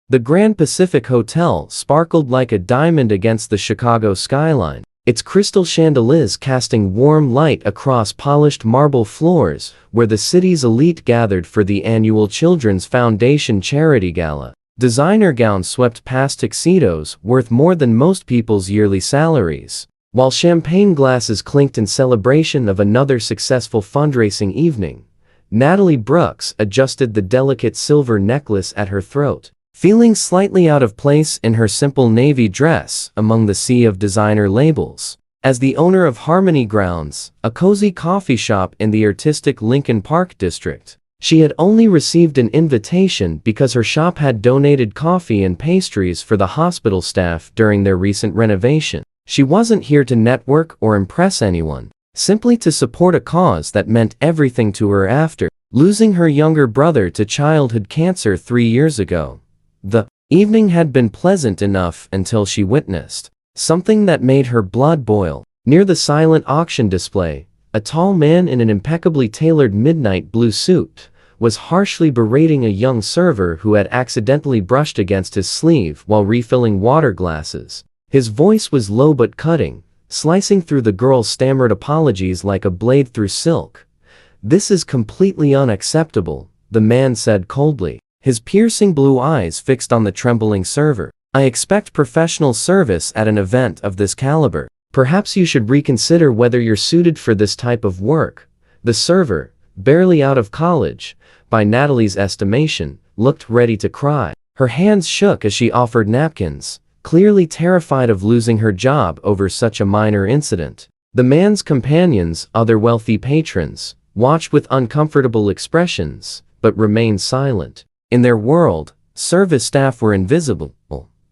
The Grand Pacific Hotel sparkled like a diamond against the Chicago skyline, its crystal chandeliers casting warm light across polished marble floors where the city's elite gathered for the annual Children's Foundation Charity Gala. Designer gowns swept past tuxedos worth more than most people's yearly salaries, while champagne glasses clinked in celebration of another successful fundraising evening. Natalie Brooks adjusted the delicate silver necklace at her throat, feeling slightly out of place in her simple navy dress among the sea of designer labels. As the owner of Harmony Grounds, a cozy coffee shop in the artistic Lincoln Park district, she had only received an invitation because her shop had donated coffee and pastries for the hospital staff during their recent renovation. She wasn't here to network or impress anyone, simply to support a cause that meant everything to her after losing her younger brother to childhood cancer 3 years ago. The evening had been pleasant enough until she witnessed something that made her blood boil. Near the silent auction display, a tall man in an impeccably tailored midnight blue suit was harshly berating a young server who had accidentally brushed against his sleeve while refilling water glasses. His voice was low but cutting, slicing through the girl's stammered apologies like a blade through silk. "This is completely unacceptable," the man said coldly, his piercing blue eyes fixed on the trembling server. "I expect professional service at an event of this caliber. Perhaps you should reconsider whether you're suited for this type of work." The server, barely out of college, by Natalie's estimation, looked ready to cry. Her hands shook as she offered napkins, clearly terrified of losing her job over such a minor incident. The man's companions, other wealthy patrons, watched with uncomfortable expressions, but remained silent. In their world, service staff were invisible,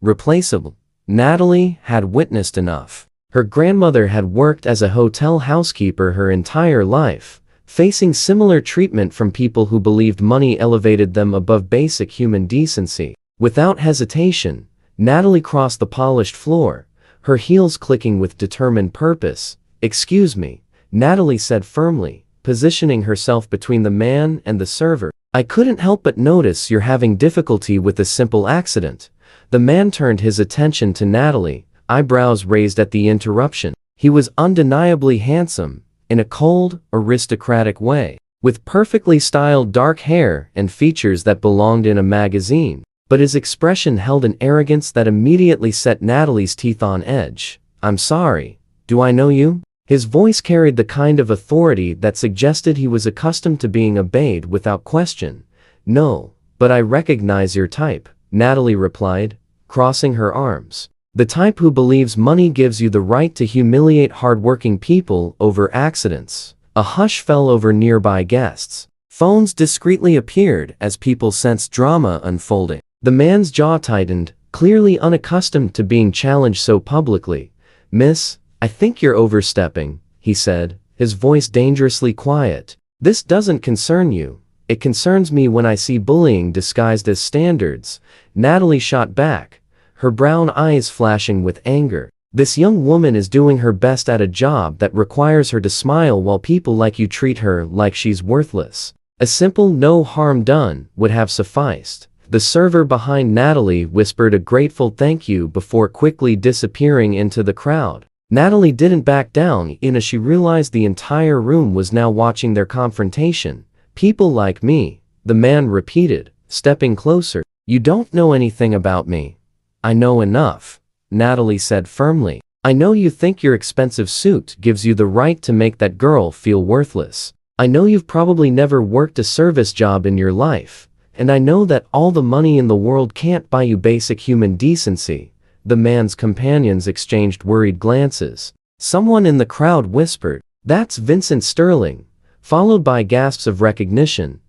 replaceable. Natalie had witnessed enough. Her grandmother had worked as a hotel housekeeper her entire life, facing similar treatment from people who believed money elevated them above basic human decency. Without hesitation, Natalie crossed the polished floor, her heels clicking with determined purpose. "Excuse me," Natalie said firmly, positioning herself between the man and the server. "I couldn't help but notice you're having difficulty with a simple accident." The man turned his attention to Natalie, eyebrows raised at the interruption. He was undeniably handsome, in a cold, aristocratic way, with perfectly styled dark hair and features that belonged in a magazine. But his expression held an arrogance that immediately set Natalie's teeth on edge. "I'm sorry. Do I know you?" His voice carried the kind of authority that suggested he was accustomed to being obeyed without question. "No, but I recognize your type," Natalie replied, crossing her arms. "The type who believes money gives you the right to humiliate hardworking people over accidents." A hush fell over nearby guests. Phones discreetly appeared as people sensed drama unfolding. The man's jaw tightened, clearly unaccustomed to being challenged so publicly. "Miss, I think you're overstepping," he said, his voice dangerously quiet. "This doesn't concern you. It concerns me when I see bullying disguised as standards." Natalie shot back, her brown eyes flashing with anger. "This young woman is doing her best at a job that requires her to smile while people like you treat her like she's worthless." A simple "no harm done" would have sufficed. The server behind Natalie whispered a grateful thank you before quickly disappearing into the crowd. Natalie didn't back down as she realized the entire room was now watching their confrontation. "People like me," the man repeated, stepping closer. "You don't know anything about me." "I know enough," Natalie said firmly. "I know you think your expensive suit gives you the right to make that girl feel worthless. I know you've probably never worked a service job in your life. And I know that all the money in the world can't buy you basic human decency." The man's companions exchanged worried glances. Someone in the crowd whispered, "That's Vincent Sterling," followed by gasps of recognition.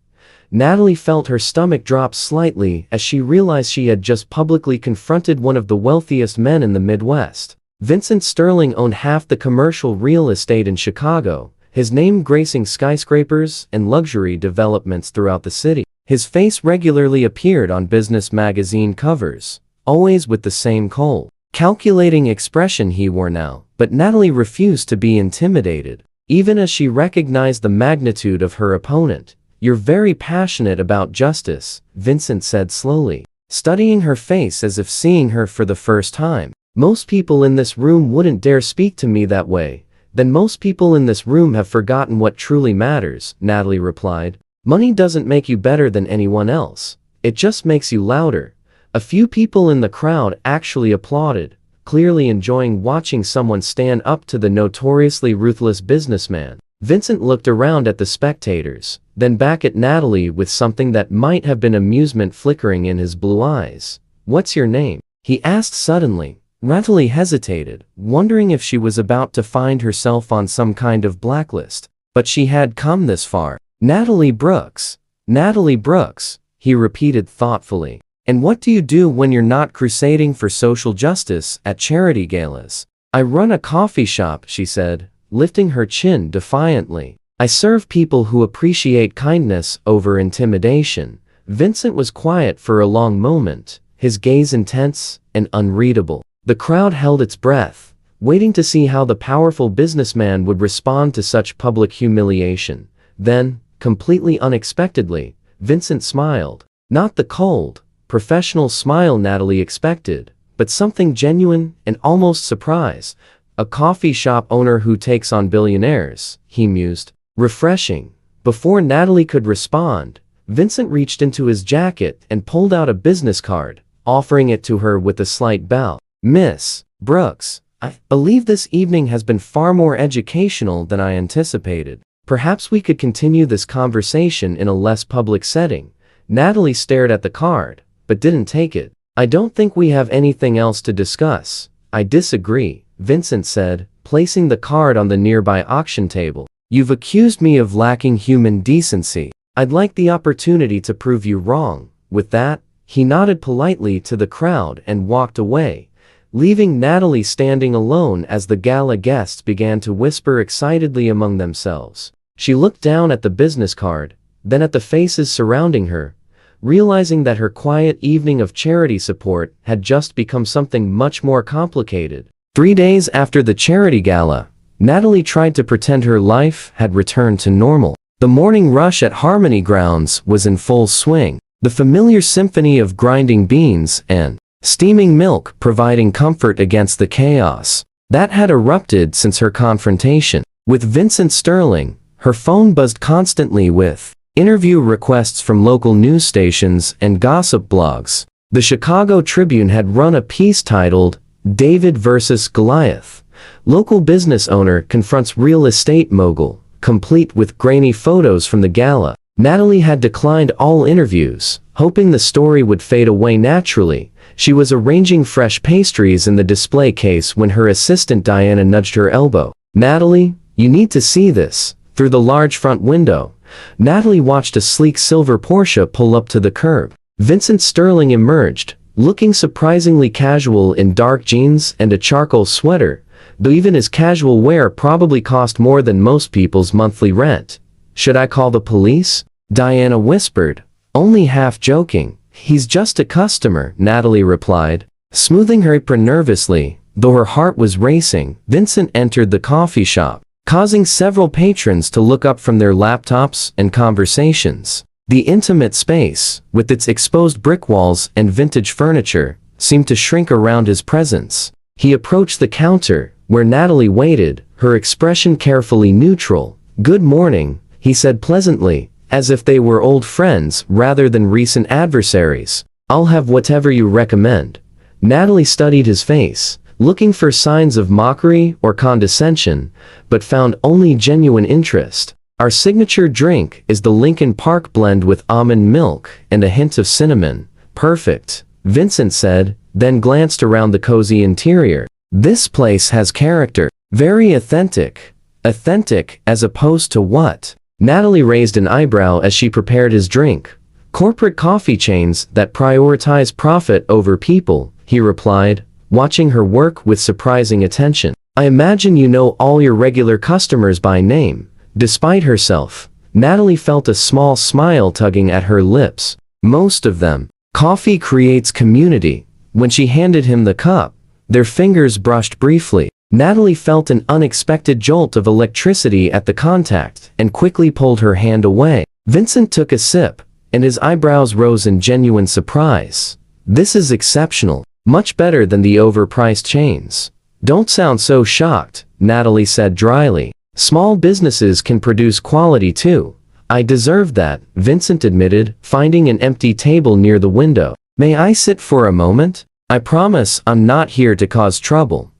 Natalie felt her stomach drop slightly as she realized she had just publicly confronted one of the wealthiest men in the Midwest. Vincent Sterling owned half the commercial real estate in Chicago, his name gracing skyscrapers and luxury developments throughout the city. His face regularly appeared on business magazine covers, always with the same cold, calculating expression he wore now. But Natalie refused to be intimidated, even as she recognized the magnitude of her opponent. "You're very passionate about justice," Vincent said slowly. studying her face as if seeing her for the first time. Most people in this room wouldn't dare speak to me that way. Then most people in this room have forgotten what truly matters, Natalie replied. Money doesn't make you better than anyone else. It just makes you louder. A few people in the crowd actually applauded, clearly enjoying watching someone stand up to the notoriously ruthless businessman. Vincent looked around at the spectators, then back at Natalie with something that might have been amusement flickering in his blue eyes. What's your name? He asked suddenly. Natalie hesitated, wondering if she was about to find herself on some kind of blacklist. But she had come this far. Natalie Brooks. Natalie Brooks, he repeated thoughtfully. And what do you do when you're not crusading for social justice at charity galas? I run a coffee shop, she said, lifting her chin defiantly. I serve people who appreciate kindness over intimidation. Vincent was quiet for a long moment, his gaze intense and unreadable. The crowd held its breath, waiting to see how the powerful businessman would respond to such public humiliation. Then, completely unexpectedly, Vincent smiled. Not the cold, professional smile Natalie expected, but something genuine and almost surprise. A coffee shop owner who takes on billionaires, he mused. Refreshing. Before Natalie could respond, Vincent reached into his jacket and pulled out a business card, offering it to her with a slight bow. Miss Brooks, I believe this evening has been far more educational than I anticipated. Perhaps we could continue this conversation in a less public setting. Natalie stared at the card, but didn't take it. I don't think we have anything else to discuss. I disagree, Vincent said, placing the card on the nearby auction table. You've accused me of lacking human decency. I'd like the opportunity to prove you wrong. With that, he nodded politely to the crowd and walked away, leaving Natalie standing alone as the gala guests began to whisper excitedly among themselves. She looked down at the business card, then at the faces surrounding her, realizing that her quiet evening of charity support had just become something much more complicated. 3 days after the charity gala, Natalie tried to pretend her life had returned to normal. The morning rush at Harmony Grounds was in full swing, the familiar symphony of grinding beans and steaming milk providing comfort against the chaos that had erupted since her confrontation with Vincent Sterling. Her phone buzzed constantly with interview requests from local news stations and gossip blogs. The Chicago Tribune had run a piece titled, David vs. Goliath. Local business owner confronts real estate mogul, complete with grainy photos from the gala. Natalie had declined all interviews, hoping the story would fade away naturally. She was arranging fresh pastries in the display case when her assistant Diana nudged her elbow. Natalie, you need to see this. Through the large front window, Natalie watched a sleek silver Porsche pull up to the curb. Vincent Sterling emerged, looking surprisingly casual in dark jeans and a charcoal sweater, though even his casual wear probably cost more than most people's monthly rent. Should I call the police? Diana whispered, only half joking. He's just a customer, Natalie replied, smoothing her apron nervously. Though her heart was racing, Vincent entered the coffee shop, causing several patrons to look up from their laptops and conversations. The intimate space, with its exposed brick walls and vintage furniture, seemed to shrink around his presence. He approached the counter, where Natalie waited, her expression carefully neutral. Good morning, he said pleasantly, as if they were old friends rather than recent adversaries. I'll have whatever you recommend. Natalie studied his face, looking for signs of mockery or condescension, but found only genuine interest. Our signature drink is the Lincoln Park blend with almond milk and a hint of cinnamon. Perfect, Vincent said, then glanced around the cozy interior. This place has character. Very authentic. Authentic as opposed to what? Natalie raised an eyebrow as she prepared his drink. Corporate coffee chains that prioritize profit over people, he replied, watching her work with surprising attention. I imagine you know all your regular customers by name. Despite herself, Natalie felt a small smile tugging at her lips. Most of them. Coffee creates community. When she handed him the cup, their fingers brushed briefly. Natalie felt an unexpected jolt of electricity at the contact and quickly pulled her hand away. Vincent took a sip, and his eyebrows rose in genuine surprise. This is exceptional. Much better than the overpriced chains. Don't sound so shocked, Natalie said dryly. Small businesses can produce quality too. I deserve that, Vincent admitted, finding an empty table near the window. May I sit for a moment? I promise I'm not here to cause trouble.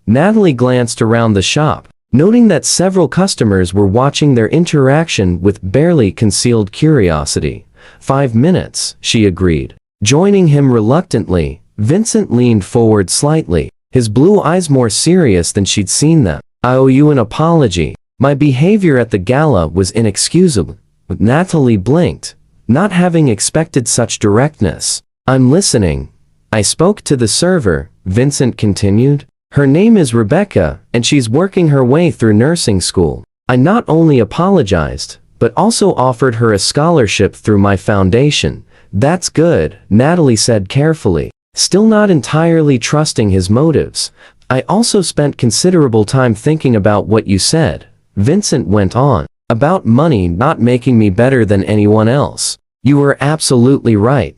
Natalie glanced around the shop, noting that several customers were watching their interaction with barely concealed curiosity. 5 minutes, she agreed. Joining him reluctantly, Vincent leaned forward slightly, his blue eyes more serious than she'd seen them. I owe you an apology. My behavior at the gala was inexcusable. Natalie blinked, not having expected such directness. I'm listening. I spoke to the server, Vincent continued. Her name is Rebecca, and she's working her way through nursing school. I not only apologized, but also offered her a scholarship through my foundation. That's good, Natalie said carefully, still not entirely trusting his motives. I also spent considerable time thinking about what you said. Vincent went on, about money not making me better than anyone else. You were absolutely right.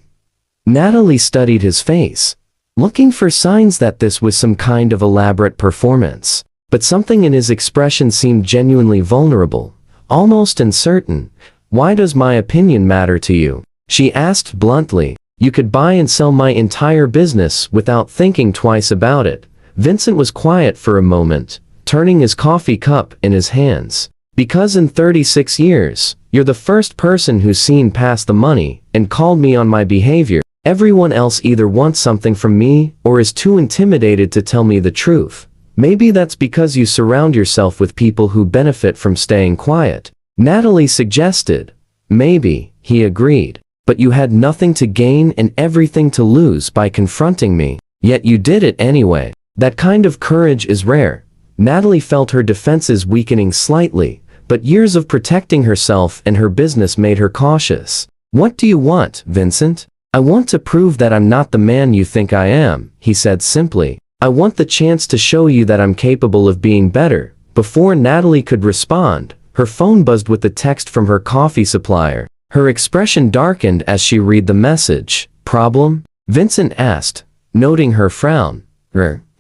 Natalie studied his face, looking for signs that this was some kind of elaborate performance. But something in his expression seemed genuinely vulnerable, almost uncertain. Why does my opinion matter to you? She asked bluntly. You could buy and sell my entire business without thinking twice about it. Vincent was quiet for a moment, turning his coffee cup in his hands. Because in 36 years, you're the first person who's seen past the money and called me on my behavior. Everyone else either wants something from me or is too intimidated to tell me the truth. Maybe that's because you surround yourself with people who benefit from staying quiet. Natalie suggested. Maybe, he agreed. But you had nothing to gain and everything to lose by confronting me. Yet you did it anyway. That kind of courage is rare. Natalie felt her defenses weakening slightly, but years of protecting herself and her business made her cautious. What do you want, Vincent? I want to prove that I'm not the man you think I am, he said simply. I want the chance to show you that I'm capable of being better. Before Natalie could respond, her phone buzzed with the text from her coffee supplier. Her expression darkened as she read the message. Problem? Vincent asked, noting her frown.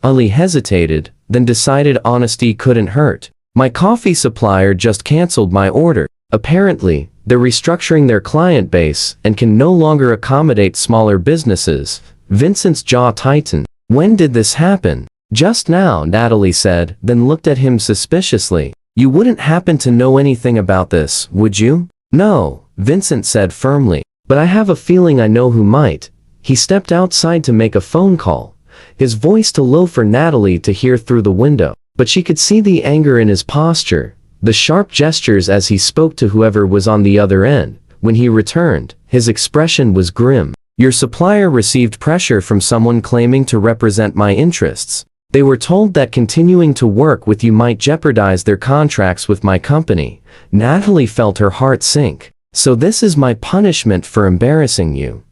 Ali hesitated, then decided honesty couldn't hurt. My coffee supplier just canceled my order. Apparently, they're restructuring their client base and can no longer accommodate smaller businesses. Vincent's jaw tightened. When did this happen? Just now, Natalie said, then looked at him suspiciously. You wouldn't happen to know anything about this, would you? No, Vincent said firmly. But I have a feeling I know who might. He stepped outside to make a phone call, his voice too low for Natalie to hear through the window. But she could see the anger in his posture, the sharp gestures as he spoke to whoever was on the other end. When he returned, his expression was grim. Your supplier received pressure from someone claiming to represent my interests. They were told that continuing to work with you might jeopardize their contracts with my company. Natalie felt her heart sink. So this is my punishment for embarrassing you.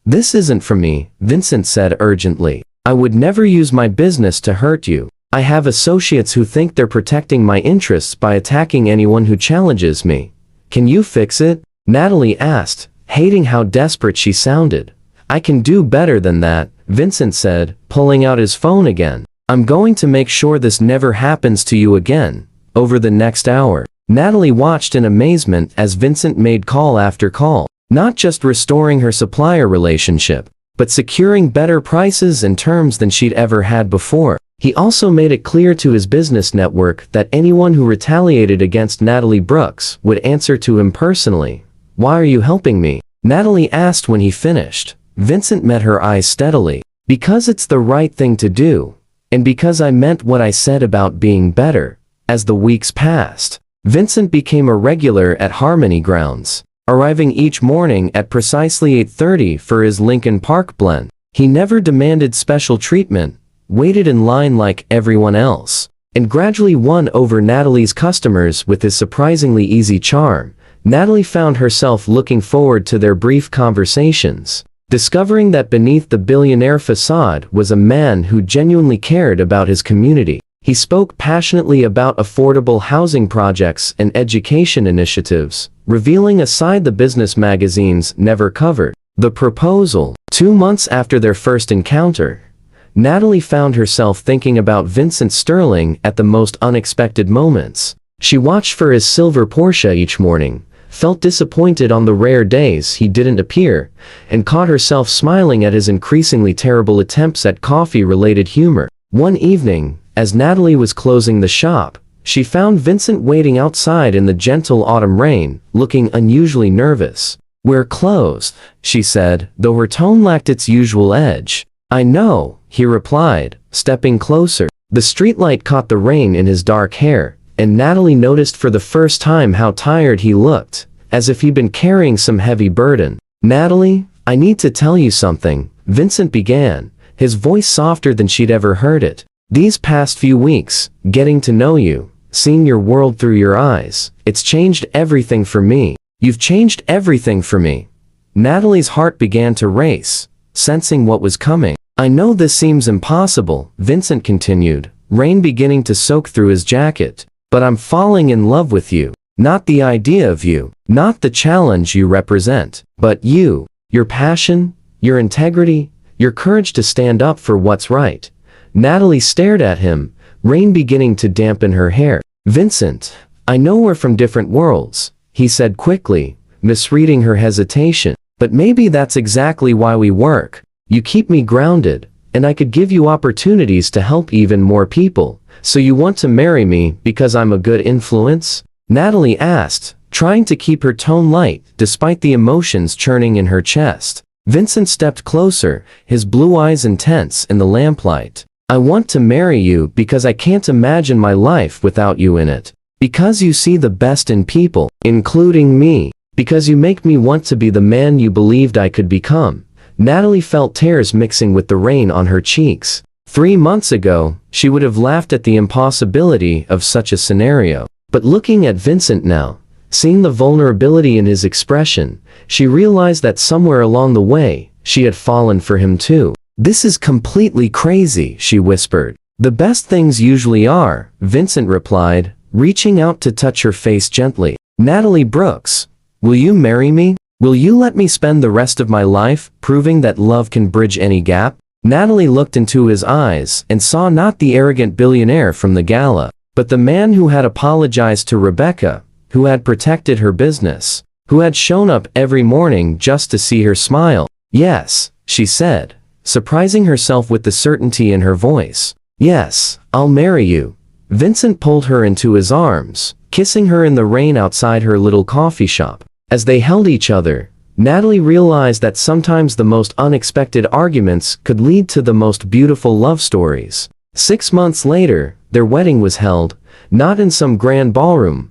This isn't for me, Vincent said urgently. I would never use my business to hurt you. I have associates who think they're protecting my interests by attacking anyone who challenges me. Can you fix it? Natalie asked, hating how desperate she sounded. I can do better than that, Vincent said, pulling out his phone again. I'm going to make sure this never happens to you again. Over the next hour, Natalie watched in amazement as Vincent made call after call, not just restoring her supplier relationship, but securing better prices and terms than she'd ever had before. He also made it clear to his business network that anyone who retaliated against Natalie Brooks would answer to him personally. Why are you helping me? Natalie asked when he finished. Vincent met her eyes steadily. Because it's the right thing to do. And because I meant what I said about being better. As the weeks passed, Vincent became a regular at Harmony Grounds, arriving each morning at precisely 8:30 for his Lincoln Park blend. He never demanded special treatment, waited in line like everyone else, and gradually won over Natalie's customers with his surprisingly easy charm. Natalie found herself looking forward to their brief conversations, discovering that beneath the billionaire facade was a man who genuinely cared about his community. He spoke passionately about affordable housing projects and education initiatives, revealing a side the business magazines never covered. The proposal. 2 months after their first encounter, Natalie found herself thinking about Vincent Sterling at the most unexpected moments. She watched for his silver Porsche each morning, felt disappointed on the rare days he didn't appear, and caught herself smiling at his increasingly terrible attempts at coffee-related humor. One evening, as Natalie was closing the shop, she found Vincent waiting outside in the gentle autumn rain, looking unusually nervous. "We're closed," she said, though her tone lacked its usual edge. "I know," he replied, stepping closer. The streetlight caught the rain in his dark hair, and Natalie noticed for the first time how tired he looked, as if he'd been carrying some heavy burden. "Natalie, I need to tell you something," Vincent began, his voice softer than she'd ever heard it. "These past few weeks, getting to know you, seeing your world through your eyes, it's changed everything for me. You've changed everything for me." Natalie's heart began to race, sensing what was coming. "I know this seems impossible," Vincent continued, rain beginning to soak through his jacket, "but I'm falling in love with you. Not the idea of you, not the challenge you represent, but you, your passion, your integrity, your courage to stand up for what's right." Natalie stared at him, rain beginning to dampen her hair. "Vincent, I know we're from different worlds," he said quickly, misreading her hesitation, "but maybe that's exactly why we work. You keep me grounded, and I could give you opportunities to help even more people. So you want to marry me because I'm a good influence?" Natalie asked, trying to keep her tone light despite the emotions churning in her chest. Vincent stepped closer, his blue eyes intense in the lamplight. "I want to marry you because I can't imagine my life without you in it. Because you see the best in people, including me. Because you make me want to be the man you believed I could become." Natalie felt tears mixing with the rain on her cheeks. 3 months ago, she would have laughed at the impossibility of such a scenario. But looking at Vincent now, seeing the vulnerability in his expression, she realized that somewhere along the way, she had fallen for him too. "This is completely crazy," she whispered. "The best things usually are," Vincent replied, reaching out to touch her face gently. "Natalie Brooks, will you marry me? Will you let me spend the rest of my life proving that love can bridge any gap?" Natalie looked into his eyes and saw not the arrogant billionaire from the gala, but the man who had apologized to Rebecca, who had protected her business, who had shown up every morning just to see her smile. "Yes," she said, surprising herself with the certainty in her voice. "Yes, I'll marry you." Vincent pulled her into his arms, kissing her in the rain outside her little coffee shop. As they held each other, Natalie realized that sometimes the most unexpected arguments could lead to the most beautiful love stories. 6 months later, their wedding was held, not in some grand ballroom,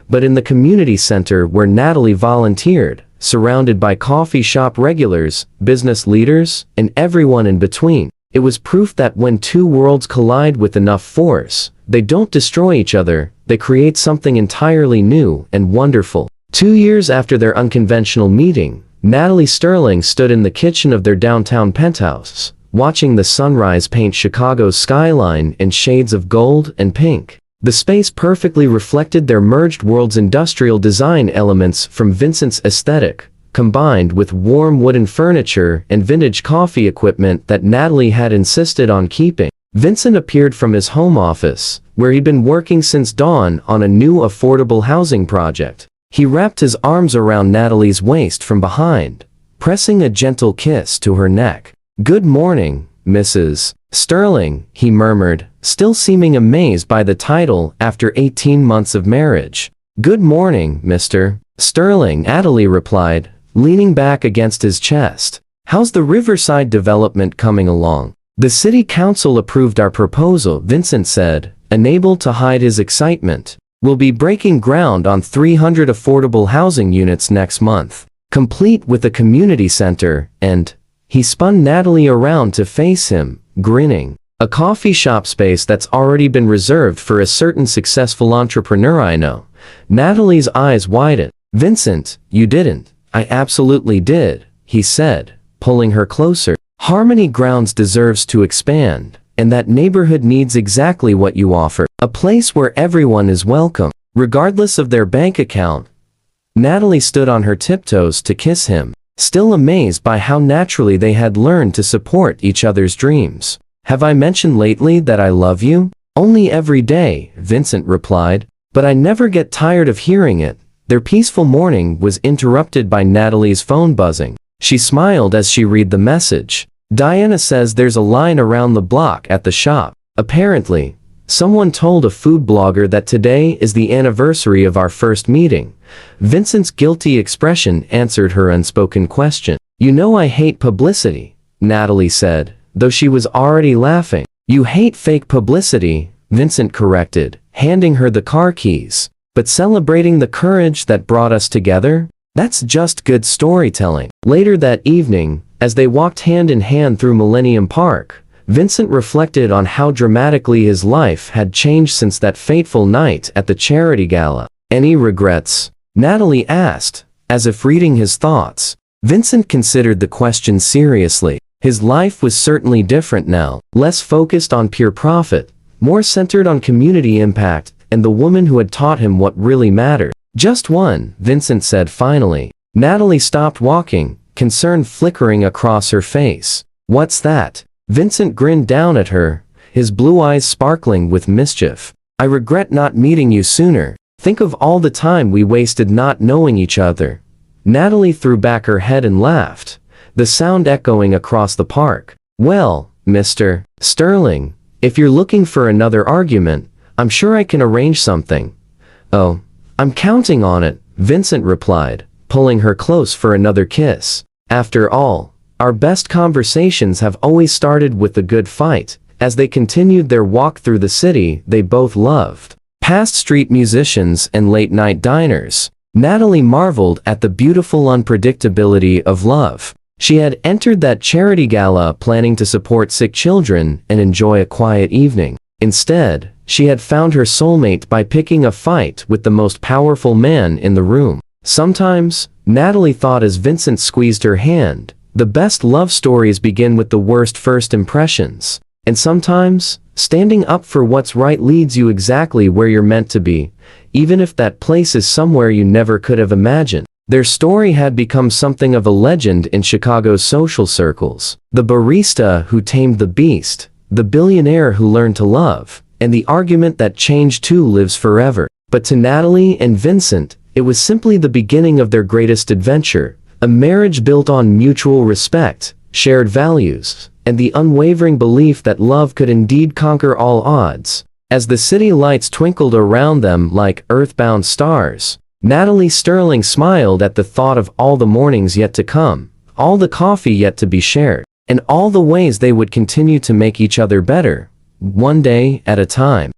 but in the community center where Natalie volunteered, surrounded by coffee shop regulars, business leaders, and everyone in between. It was proof that when two worlds collide with enough force, they don't destroy each other, they create something entirely new and wonderful. 2 years after their unconventional meeting, Natalie Sterling stood in the kitchen of their downtown penthouse, watching the sunrise paint Chicago's skyline in shades of gold and pink. The space perfectly reflected their merged worlds' industrial design elements from Vincent's aesthetic, combined with warm wooden furniture and vintage coffee equipment that Natalie had insisted on keeping. Vincent appeared from his home office, where he'd been working since dawn on a new affordable housing project. He wrapped his arms around Natalie's waist from behind, pressing a gentle kiss to her neck. "Good morning, Mrs. Sterling," he murmured, still seeming amazed by the title after 18 months of marriage. "Good morning, Mr. Sterling," Natalie replied, leaning back against his chest. "How's the Riverside development coming along?" "The city council approved our proposal," Vincent said, unable to hide his excitement. "We'll be breaking ground on 300 affordable housing units next month, complete with a community center, and..." He spun Natalie around to face him, grinning. "A coffee shop space that's already been reserved for a certain successful entrepreneur I know." Natalie's eyes widened. "Vincent, you didn't." "I absolutely did," he said, pulling her closer. "Harmony Grounds deserves to expand, and that neighborhood needs exactly what you offer. A place where everyone is welcome, regardless of their bank account." Natalie stood on her tiptoes to kiss him. still amazed by how naturally they had learned to support each other's dreams. "Have I mentioned lately that I love you?" "Only every day," Vincent replied, "but I never get tired of hearing it." Their peaceful morning was interrupted by Natalie's phone buzzing. She smiled as she read the message. "Diana says there's a line around the block at the shop. Apparently, someone told a food blogger that today is the anniversary of our first meeting." Vincent's guilty expression answered her unspoken question. "You know I hate publicity," Natalie said, though she was already laughing. "You hate fake publicity," Vincent corrected, handing her the car keys. "But celebrating the courage that brought us together? That's just good storytelling." Later that evening, as they walked hand in hand through Millennium Park, Vincent reflected on how dramatically his life had changed since that fateful night at the charity gala. "Any regrets?" Natalie asked, as if reading his thoughts. Vincent considered the question seriously. His life was certainly different now, less focused on pure profit, more centered on community impact and the woman who had taught him what really mattered. "Just one," Vincent said finally. Natalie stopped walking, concern flickering across her face. "What's that?" Vincent grinned down at her, his blue eyes sparkling with mischief. "I regret not meeting you sooner. Think of all the time we wasted not knowing each other." Natalie threw back her head and laughed, the sound echoing across the park. "Well, Mr. Sterling, if you're looking for another argument, I'm sure I can arrange something." "Oh, I'm counting on it," Vincent replied, pulling her close for another kiss. "After all, our best conversations have always started with a good fight." As they continued their walk through the city they both loved, past street musicians and late-night diners, Natalie marveled at the beautiful unpredictability of love. She had entered that charity gala planning to support sick children and enjoy a quiet evening. Instead, she had found her soulmate by picking a fight with the most powerful man in the room. Sometimes, Natalie thought as Vincent squeezed her hand, the best love stories begin with the worst first impressions. And sometimes, standing up for what's right leads you exactly where you're meant to be, even if that place is somewhere you never could have imagined. Their story had become something of a legend in Chicago's social circles. The barista who tamed the beast, the billionaire who learned to love, and the argument that change too lives forever. But to Natalie and Vincent, it was simply the beginning of their greatest adventure, a marriage built on mutual respect, shared values, and the unwavering belief that love could indeed conquer all odds. As the city lights twinkled around them like earthbound stars, Natalie Sterling smiled at the thought of all the mornings yet to come, all the coffee yet to be shared, and all the ways they would continue to make each other better, one day at a time.